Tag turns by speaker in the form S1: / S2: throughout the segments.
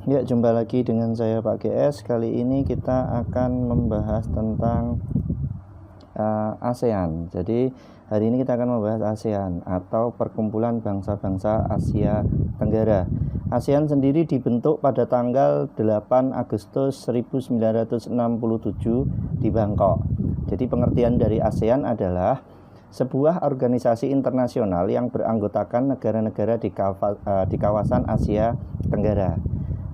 S1: Ya, jumpa lagi dengan saya Pak GS. Kali ini kita akan membahas tentang ASEAN. Jadi hari ini kita akan membahas ASEAN atau Perkumpulan Bangsa-Bangsa Asia Tenggara. ASEAN sendiri dibentuk pada tanggal 8 Agustus 1967 di Bangkok. Jadi pengertian dari ASEAN adalah sebuah organisasi internasional yang beranggotakan negara-negara di kawasan Asia Tenggara.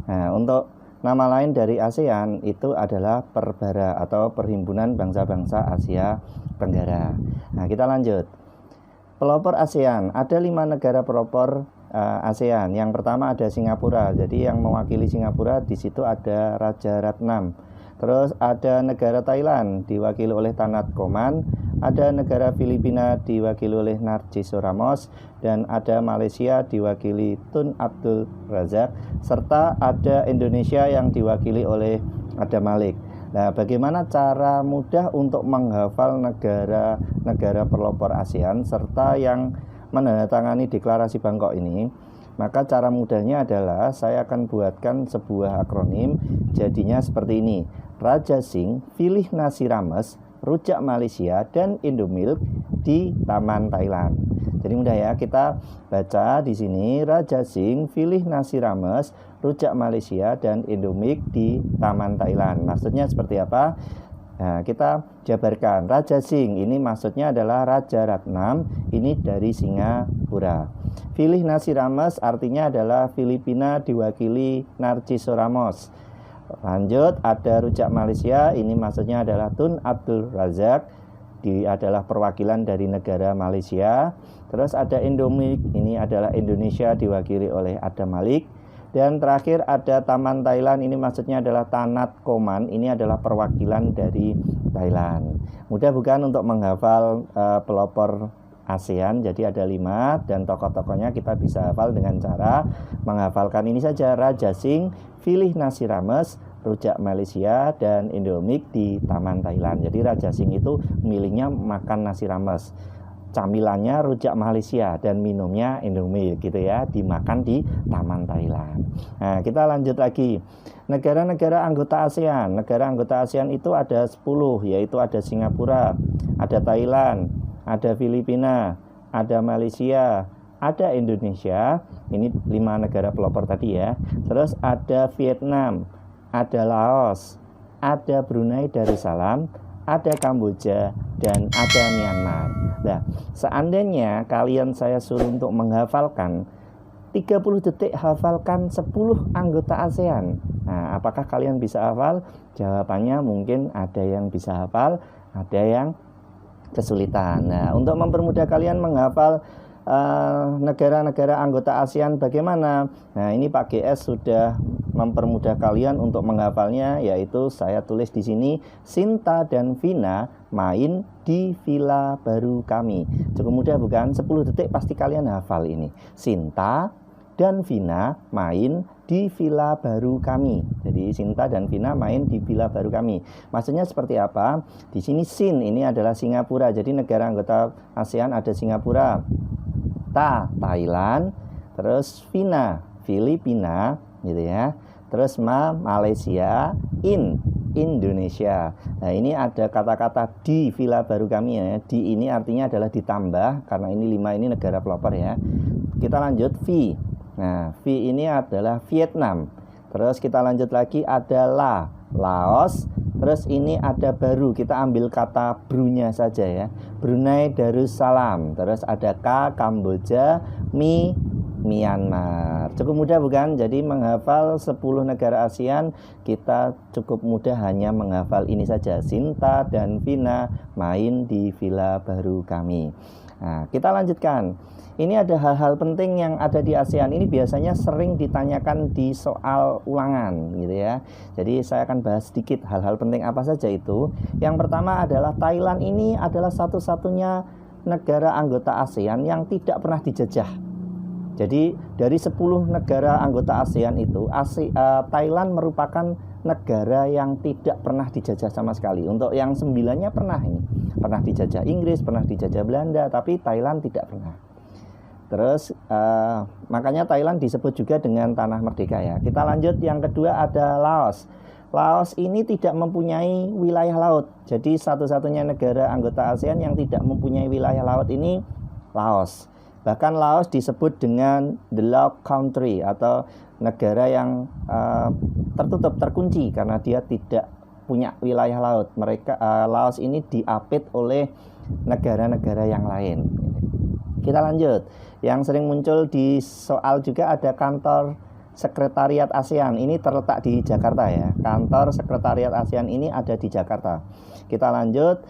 S1: Nah, untuk nama lain dari ASEAN itu adalah Perbara atau Perhimpunan Bangsa-Bangsa Asia Tenggara. Nah, kita lanjut. Pelopor ASEAN, ada 5 negara pelopor ASEAN. Yang pertama ada Singapura. Jadi yang mewakili Singapura di situ ada Raja Ratnam. Terus ada negara Thailand diwakili oleh Tanat Koman, ada negara Filipina diwakili oleh Narciso Ramos, dan ada Malaysia diwakili Tun Abdul Razak, serta ada Indonesia yang diwakili oleh Adam Malik. Nah, bagaimana cara mudah untuk menghafal negara-negara pelopor ASEAN serta yang menandatangani deklarasi Bangkok ini? Maka cara mudahnya adalah saya akan buatkan sebuah akronim, jadinya seperti ini. Raja Singh, Pilih Nasi Rames, Rujak Malaysia, dan Indomilk di Taman Thailand. Jadi mudah ya, kita baca di sini Raja Singh, Pilih Nasi Rames, Rujak Malaysia, dan Indomilk di Taman Thailand. Maksudnya seperti apa? Nah, kita jabarkan. Raja Singh ini maksudnya adalah Raja Ratnam, ini dari Singapura. Pilih Nasi Rames artinya adalah Filipina diwakili Narciso Ramos. Lanjut, ada Rujak Malaysia, ini maksudnya adalah Tun Abdul Razak, adalah perwakilan dari negara Malaysia. Terus ada Indomilk, ini adalah Indonesia diwakili oleh Adam Malik. Dan terakhir ada Taman Thailand, ini maksudnya adalah Tanat Koman, ini adalah perwakilan dari Thailand. Mudah bukan untuk menghafal pelopor ASEAN? Jadi ada 5 dan tokoh-tokohnya kita bisa hafal dengan cara menghafalkan ini saja. Raja Singh, Pilih Nasi Rames, Rujak Malaysia, dan Indomilk di Taman Thailand. Jadi Raja Singh itu milihnya makan nasi rames, camilannya rujak Malaysia, dan minumnya Indomilk gitu ya, dimakan di Taman Thailand. Nah, kita lanjut lagi. Negara-negara anggota ASEAN. Negara anggota ASEAN itu ada 10, yaitu ada Singapura, ada Thailand, ada Filipina, ada Malaysia, ada Indonesia. Ini 5 negara pelopor tadi ya. Terus ada Vietnam, ada Laos, ada Brunei Darussalam, ada Kamboja, dan ada Myanmar. Nah, seandainya kalian saya suruh untuk menghafalkan 30 detik hafalkan 10 anggota ASEAN. Nah, apakah kalian bisa hafal? Jawabannya mungkin ada yang bisa hafal, ada yang kesulitan. Nah, untuk mempermudah kalian menghafal negara-negara anggota ASEAN bagaimana? Nah, ini Pak GS sudah mempermudah kalian untuk menghafalnya, yaitu saya tulis di sini, Sinta dan Vina main di villa baru kami. Cukup mudah bukan? 10 detik pasti kalian hafal ini. Sinta dan Vina main di villa baru kami. Jadi Sinta dan Vina main di villa baru kami. Maksudnya seperti apa? Di sini Sin ini adalah Singapura. Jadi negara anggota ASEAN ada Singapura, Thailand, terus Vina, Filipina gitu ya. Terus Malaysia, Indonesia. Nah, ini ada kata-kata di villa baru kami ya. Di ini artinya adalah ditambah karena ini 5 ini negara pelopor ya. Kita lanjut V. Nah, V ini adalah Vietnam. Terus kita lanjut lagi ada Laos. Terus ini ada baru, kita ambil kata Bru-nya saja ya. Brunei Darussalam. Terus ada K, Kamboja, Myanmar. Cukup mudah bukan? Jadi menghafal 10 negara ASEAN kita cukup mudah hanya menghafal ini saja. Sinta dan Vina main di villa baru kami. Nah, kita lanjutkan. Ini ada hal-hal penting yang ada di ASEAN. Ini biasanya sering ditanyakan di soal ulangan gitu ya. Jadi saya akan bahas sedikit hal-hal penting apa saja itu. Yang pertama adalah Thailand ini adalah satu-satunya negara anggota ASEAN yang tidak pernah dijajah. Jadi dari 10 negara anggota ASEAN itu Thailand merupakan negara yang tidak pernah dijajah sama sekali. Untuk yang 9-nya pernah dijajah Inggris, pernah dijajah Belanda, tapi Thailand tidak pernah. Terus Makanya Thailand disebut juga dengan tanah merdeka ya. Kita lanjut, yang kedua ada Laos. Laos ini tidak mempunyai wilayah laut. Jadi satu-satunya negara anggota ASEAN yang tidak mempunyai wilayah laut ini Laos. Bahkan Laos disebut dengan the Lock Country atau negara yang tertutup, terkunci karena dia tidak punya wilayah laut. Laos ini diapit oleh negara-negara yang lain. Kita lanjut. Yang sering muncul di soal juga ada kantor sekretariat ASEAN. Ini terletak di Jakarta ya. Kantor sekretariat ASEAN ini ada di Jakarta. Kita lanjut.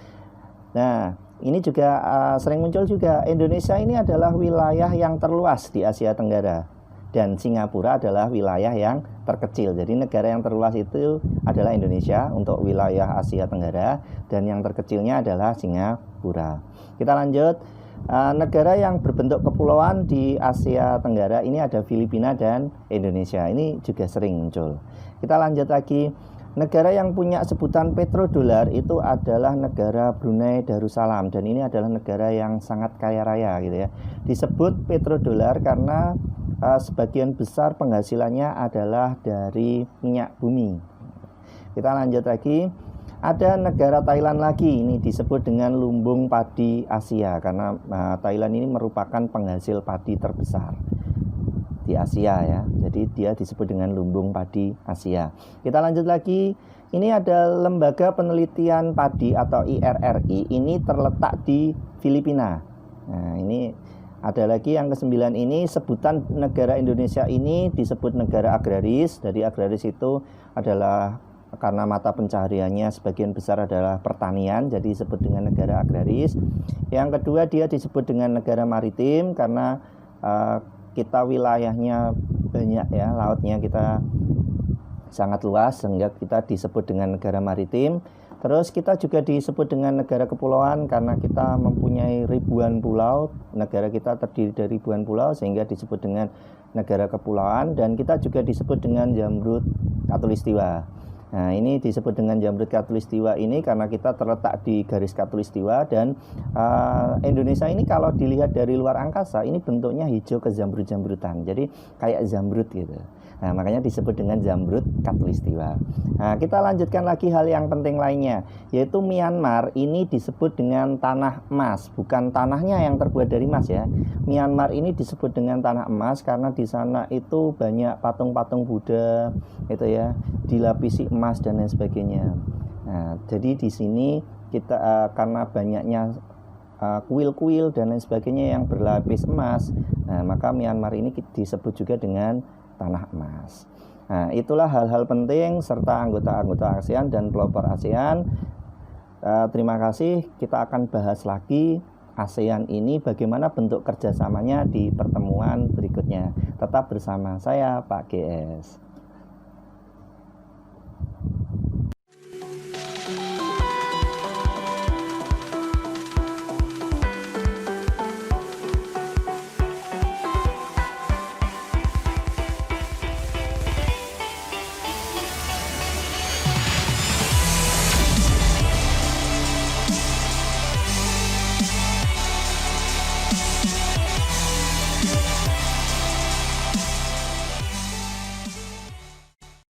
S1: Nah, ini juga sering muncul juga. Indonesia ini adalah wilayah yang terluas di Asia Tenggara. Dan Singapura adalah wilayah yang terkecil. Jadi negara yang terluas itu adalah Indonesia untuk wilayah Asia Tenggara. Dan yang terkecilnya adalah Singapura. Kita lanjut. Negara yang berbentuk kepulauan di Asia Tenggara ini ada Filipina dan Indonesia. Ini juga sering muncul. Kita lanjut lagi. Negara yang punya sebutan petrodolar itu adalah negara Brunei Darussalam, dan ini adalah negara yang sangat kaya raya gitu ya. Disebut petrodolar karena sebagian besar penghasilannya adalah dari minyak bumi. Kita lanjut lagi. Ada negara Thailand lagi, ini disebut dengan lumbung padi Asia karena Thailand ini merupakan penghasil padi terbesar di Asia ya. Jadi dia disebut dengan lumbung padi Asia. Kita lanjut lagi. Ini ada lembaga penelitian padi atau IRRI, ini terletak di Filipina. Nah, ini ada lagi yang ke-9 ini, sebutan negara Indonesia ini disebut negara agraris. Dari agraris itu adalah karena mata pencahariannya sebagian besar adalah pertanian, jadi disebut dengan negara agraris. Yang kedua, dia disebut dengan negara maritim karena kita wilayahnya banyak ya, lautnya kita sangat luas sehingga kita disebut dengan negara maritim. Terus kita juga disebut dengan negara kepulauan karena kita mempunyai ribuan pulau. Negara kita terdiri dari ribuan pulau sehingga disebut dengan negara kepulauan. Dan kita juga disebut dengan Zamrud Khatulistiwa. Nah, ini disebut dengan Zamrud Khatulistiwa ini karena kita terletak di garis Khatulistiwa. Dan Indonesia ini kalau dilihat dari luar angkasa ini bentuknya hijau kezamrud-zamrutan, jadi kayak zamrud gitu. Nah, makanya disebut dengan Zamrud Khatulistiwa. Nah, kita lanjutkan lagi hal yang penting lainnya, yaitu Myanmar ini disebut dengan tanah emas, bukan tanahnya yang terbuat dari emas ya. Myanmar ini disebut dengan tanah emas karena di sana itu banyak patung-patung Buddha itu ya, dilapisi emas dan lain sebagainya. Nah, jadi di sini kita karena banyaknya kuil-kuil dan lain sebagainya yang berlapis emas, nah maka Myanmar ini disebut juga dengan tanah emas. Nah, itulah hal-hal penting serta anggota-anggota ASEAN dan pelopor ASEAN. Terima kasih. Kita akan bahas lagi ASEAN ini bagaimana bentuk kerjasamanya di pertemuan berikutnya. Tetap bersama saya, Pak GS.